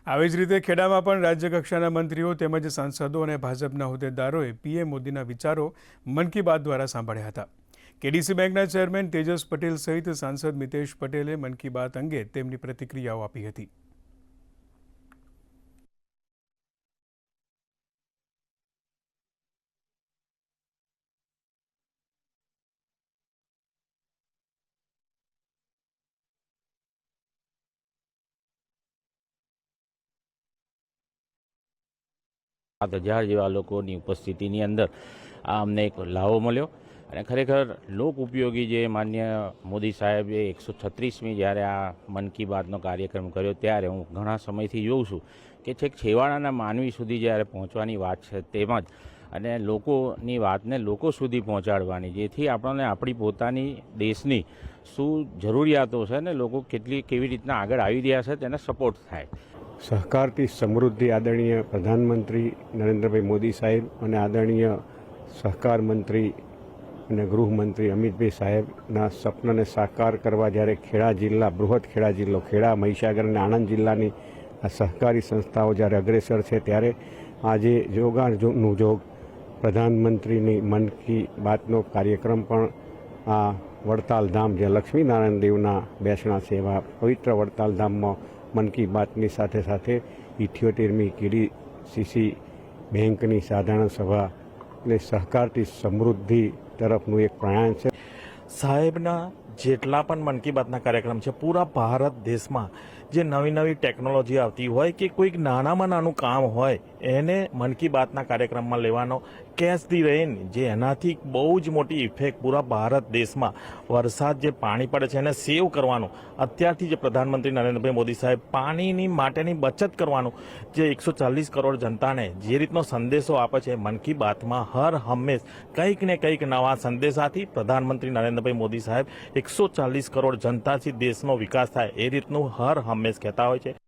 આવી જ રીતે ખેડામાં પણ રાજ્યકક્ષાના મંત્રીઓ તેમજ સાંસદો અને ભાજપના હોદ્દેદારોએ પીએમ મોદીના વિચારો મન કી બાત દ્વારા સાંભળ્યા હતા। કેડીસી બેંકના ચેરમેન તેજસ પટેલ સહિત સાંસદ મિતેશ પટેલે મન કી બાત અંગે તેમની પ્રતિક્રિયાઓ આપી હતી। सात हजार जेवा लोकोनी उपस्थितिनी अंदर आ अमने एक लाभो मळ्यो અને ખરેખર લોક ઉપયોગી જે માન્ય મોદી સાહેબે 136મી જ્યારે આ મન કી બાતનો કાર્યક્રમ કર્યો ત્યારે હું ઘણા સમયથી જોઉં છું કે છેક છેવાડાના માનવી સુધી જ્યારે પહોંચવાની વાત છે તેમજ અને લોકોની વાતને લોકો સુધી પહોંચાડવાની, જેથી આપણને આપણી પોતાની દેશની શું જરૂરિયાતો છે ને લોકો કેવી રીતના આગળ આવી રહ્યા છે તેને સપોર્ટ થાય। સહકારથી સમૃદ્ધિ આદરણીય પ્રધાનમંત્રી નરેન્દ્રભાઈ મોદી સાહેબ અને આદરણીય સહકાર મંત્રી અને ગૃહમંત્રી અમિતભાઈ સાહેબના સપનાને સાકાર કરવા જ્યારે ખેડા જિલ્લા, બૃહદ ખેડા જિલ્લો, ખેડા, મહીસાગર અને આણંદ જિલ્લાની આ સહકારી સંસ્થાઓ જ્યારે અગ્રેસર છે ત્યારે આજે જોગાનું જોગ પ્રધાનમંત્રીની મન કી બાતનો કાર્યક્રમ પણ આ વડતાલ ધામ, જ્યાં લક્ષ્મીનારાયણ દેવના બેસણા છે એવા પવિત્ર વડતાલ ધામમાં મન કી બાતની સાથે સાથે 78મી કેડીસીસી બેંકની સાધારણ સભા એટલે સહકારથી સમૃદ્ધિ તરફનું એક પ્રયાણ છે। સાહેબના જેટલા પણ મન કી બાતના કાર્યક્રમ છે પૂરા ભારત દેશમાં જે નવી નવી ટેકનોલોજી આવતી હોય કે કોઈક નાનામાં નાનું કામ હોય એને મન કી બાતના કાર્યક્રમમાં લેવાનો, કેચ ધી રેન જે એનાથી બહુ જ મોટી ઇફેક્ટ પૂરા ભારત દેશમાં વરસાદ જે પાણી પડે છે એને સેવ કરવાનું, અત્યારથી જે પ્રધાનમંત્રી નરેન્દ્રભાઈ મોદી સાહેબ પાણીની માટેની બચત કરવાનું જે 140 કરોડ જનતાને જે રીતનો સંદેશો આપે છે મન કી બાતમાં હર હંમેશ કંઈક ને કંઈક નવા સંદેશાથી પ્રધાનમંત્રી નરેન્દ્રભાઈ મોદી સાહેબ 140 કરોડ જનતાથી દેશનો વિકાસ થાય એ રીતનું હર હંમેશ કહેતા હોય છે।